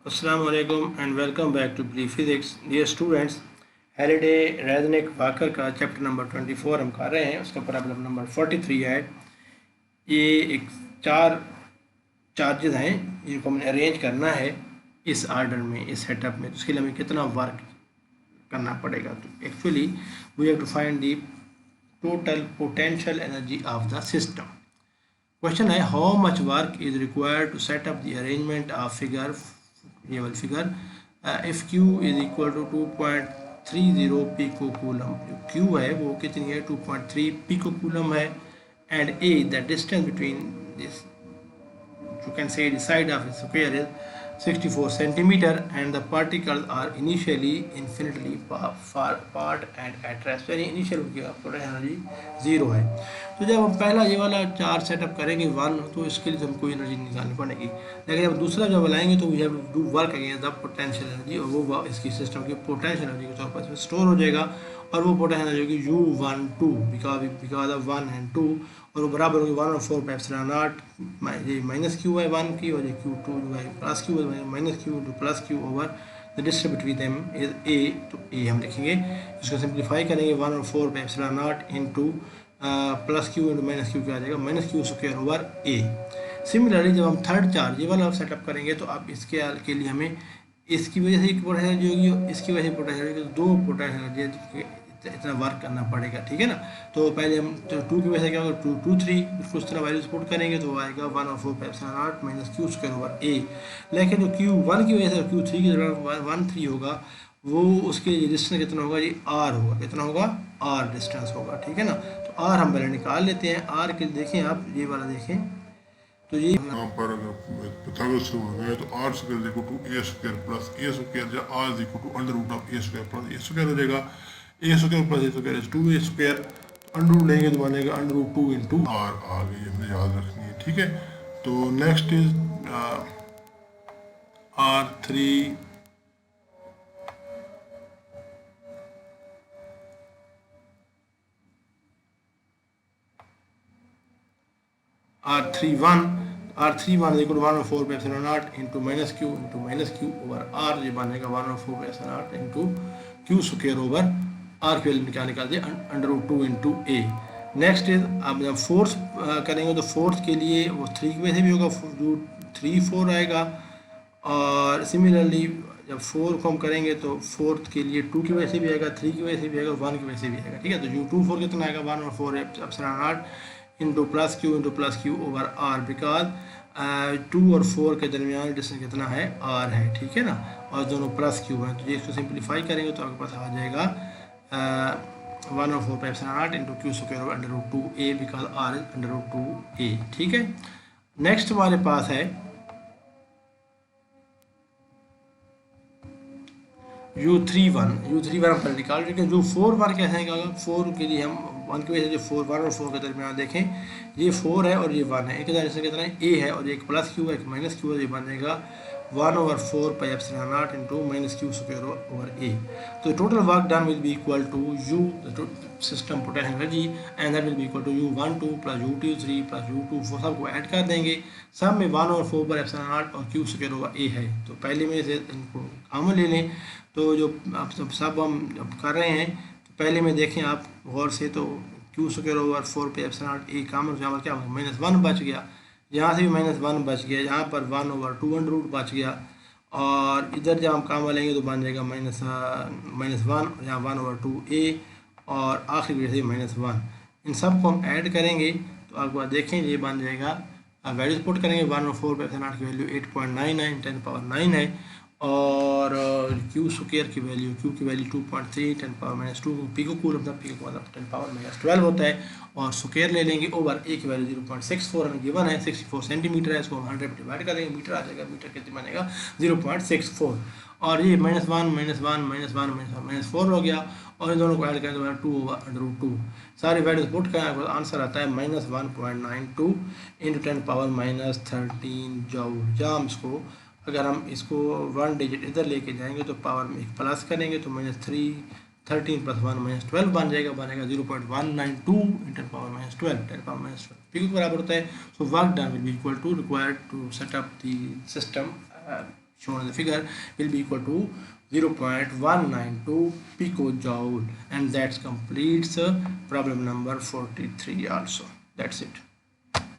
Assalamu alaikum and welcome back to Brief Physics. Dear students, Halliday Resnick Walker का chapter number 24 हम कर रहे हैं. उसका प्रॉब्लम नंबर 43 है. ये एक चार चार्जेस हैं जिनको हमें अरेंज करना है इस आर्डर में, इस सेटअप में. तो उसके लिए हमें कितना वर्क करना पड़ेगा. तो actually we have to find the total potential energy of the system. Question है how much work is required to set up the arrangement of figure, ये वाली figure. If Q is equal to 2.30 pico coulomb. जो Q है वो कितनी है, 2.3 pico coulomb है. And A the distance between this, you can say the side of a square is 64 centimeter and the particles are initially infinitely far apart and at rest. यानी initial उनकी potential energy 0 है. तो जब हम पहला ये वाला चार सेटअप करेंगे 1, तो इसके लिए हमको एनर्जी निकालनी पड़ेगी. लेकिन जब दूसरा जब बनाएंगे तो we have to do work against the potential energy, और वो इसकी सिस्टम की पोटेंशियल एनर्जी के तौर पर इसमें स्टोर हो जाएगा. और वो पोटेंशियल एनर्जी होगी U12 बिकॉज ऑफ 1 एंड 2, और वो बराबर होगी 1 और 4 पे एप्सिलॉन नॉट. ये माइनस Q है 1 की, और ये Q2 जो है प्लस Q है minus Q into plus Q over the distance between them is A. तो A हम लिखेंगे, इसको सिंप्लीफाई करेंगे 1 और 4 पे epsilon nought into plus Q into minus Q क्या आ जाएगा, minus Q square over A. Similarly जब हम थर्ड चार्ज ये वाला सेटअप करेंगे तो अब इसके के लिए हमें इसकी वजह से एक पोटेंशियल एनर्जी होगी, इसकी वजह से पोटेंशियल एनर्जी, तो दो पोटेंशियल एनर्जी इतना वर्क करना पड़ेगा. ठीक है ना. तो पहले हम 2 की वजह से क्या होगा, 2 2 3 उसको इस तरह वैल्यूज पुट करेंगे तो आएगा 1 और 4 पे epsilon not minus Q square over A. लेकिन जो Q1 की वजह से Q3 की जगह 1 3 होगा, वो उसके डिस्टेंस कितना होगा, ये R होगा. कितना होगा, R डिस्टेंस होगा. ठीक है ना. तो R हम पहले निकाल लेते हैं. R के देखें आप, ये वाला देखें तो ये यहाँ पर अगर pythagoras से हो गया तो r square equal to a square plus a square, या r is equal to under root of a square plus a square हो जाएगा. a square plus a square is 2a square. Under root लेंगे तो बनेगा under root 2 into r. आ गई, हमें याद रखनी है. ठीक है. तो next is r3 R31 is equal to 1 over 4 by epsilon naught into minus Q over R. ये बनेगा 1 over 4 by epsilon naught into Q square over R की वैल्यू निकाल दिया under root 2 into A. Next is अब जब fourth करेंगे तो fourth के लिए वो 3 की वजह से भी होगा, 3 4 आएगा. और सिमिलरली जब 4 को हम करेंगे तो फोर्थ के लिए 2 की वजह से भी आएगा, 3 की वजह से भी आएगा, 1 की वजह से भी आएगा. ठीक है. तो U24 कितना आएगा, 1 और 4 epsilon nought into plus Q over R, because 2 और 4 के दरमियान डिस्टेंस कितना है, R है. ठीक है ना. और दोनों प्लस Q हैं, तो ये इसको सिंप्लीफाई करेंगे तो आपके पास आ जाएगा 1 और 4 पे epsilon nought into Q square over under root 2A, because R is under root 2A. ठीक है. नेक्स्ट हमारे पास है U31 हम पहले निकाल रहे हैं. जो 4 कैसे निकालेगा, 4 के लिए हम 1 की वजह से जो 4 1 और 4 के दरमियान देखें, ये 4 है और ये 1 है. एक कितना है, A है, और एक प्लस Q है एक माइनस Q है. ये बनेगा 1 over 4 pi epsilon naught into minus Q square over A. So the total work done will be equal to U, the system potential energy, and that will be equal to U12 plus U23 plus U24. सबको add कर देंगे. सब में 1 over 4 पर epsilon naught और Q square over A है. तो पहले में से इनको कॉमन ले लें. तो जो आप सब हम कर रहे हैं, तो पहले में देखें आप गौर से, तो Q स्क्वायर ओवर 4 पे एप्सिलॉन नॉट A कॉमन, यहाँ पर क्या होगा, -1 बच गया. यहाँ से भी -1 बच गया. यहाँ पर 1 over 2 अंडर रूट बच गया. और इधर जब हम काम लेंगे तो बन जाएगा -1, यहाँ 1 over 2A, और आखिरी से -1. इन सब को हम ऐड करेंगे तो आपको देखें ये बन जाएगा. वैल्यूज पुट करेंगे, 1 over 4 पे एप्सिलॉन नॉट की वैल्यू 8.99 10⁻9 है. और Q स्क्वायर की वैल्यू, Q की वैल्यू 2.3 10⁻2 पिको कूलम था. पिको मतलब 10⁻12 होता है. और स्क्वायर ले लेंगे ओवर A की वैल्यू 0.64 हमें गिवन है, 64 सेंटीमीटर है. इसको हम 100 पे डिवाइड करेंगे, मीटर आ जाएगा. मीटर कितने बनेगा, 0.64. और ये -1 हो गया. और इन दोनों को ऐड करें तो 2 over अंडर रूट 2. सारे वैल्यूज पुट करें, आपको आंसर आता है -1.92 इंटू 10⁻13 जूल. जहाँ हम इसको अगर हम इसको 1 डिजिट इधर लेके जाएंगे तो पावर में एक प्लस करेंगे तो -13 + 1 -12 बन जाएगा. बनेगा 0.192 × 10⁻12 पिको के बराबर होता है. So work done will be equal to required to set up the system shown in the figure will be equal to 0.192 picojoule, and that completes problem number 43 also. That's it.